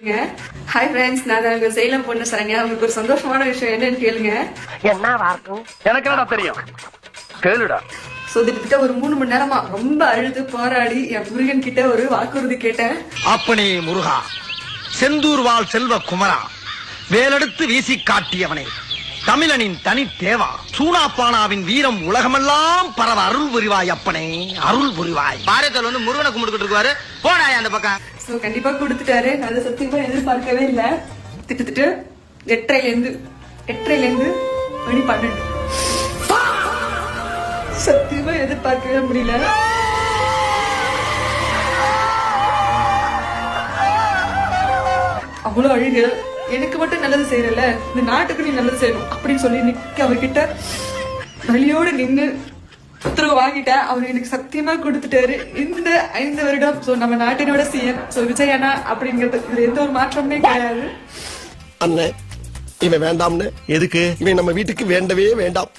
Hi friends, நான் உங்க சேலம் பொண்ணு சரண்யா. உங்களுக்கு ஒரு சந்தோஷமான விஷயம் என்னன்னு கேளுங்க. என்னவா இருக்கும்? எனக்கு என்னடா தெரியும், கேளுடா. கிட்ட ஒரு 3 மணி நேரமா ரொம்ப அழுது போராடி என் முருகன் கிட்ட ஒரு வாக்குறுதி கேட்டேன். அப்பனே முருகா, செந்தூர் வாழ் செல்வ குமரா, வேலெடுத்து வீசி காட்டியவனே, தமிழனின் தனி தேவா, சூனாப்பானாவின் வீரம் உலகமெல்லாம் பரவ அருள் புரிவாய் அப்பனே, அருள் புரிவாய். பாரதத்தில் வந்து முருகனை கும்பிட்டுக்கிட்டு இருக்காரு, போனாயா அந்த பக்கம். சோ கண்டிப்பா கொடுத்துட்டாரு. நான் அதை சத்தியமா எதிர்பார்க்கவே இல்ல. திட்டு 8:30 மணி 12. சத்தியமா எதிர்பார்க்கவே முடியல. அவ்வளவு அழுகு. எனக்கு மட்டும் நல்லது செய்யறல, இந்த நாட்டுக்கு நீ நல்லது செய்யணும் அப்படின்னு சொல்லி நிக்க அவர்கிட்ட வழியோட நின்று உத்தரவு வாங்கிட்டேன். அவர் எனக்கு சத்தியமா கொடுத்துட்டாரு. இந்த 5 வருடம் நம்ம நாட்டினோட சிஎம் விஜய் அண்ணா அப்படிங்கிறது இதுல எந்த ஒரு மாற்றமே கிடையாது. அண்ணன் இவன் வேண்டாம்னு. எதுக்கு? இவன் நம்ம வீட்டுக்கு வேண்டவே வேண்டாம்.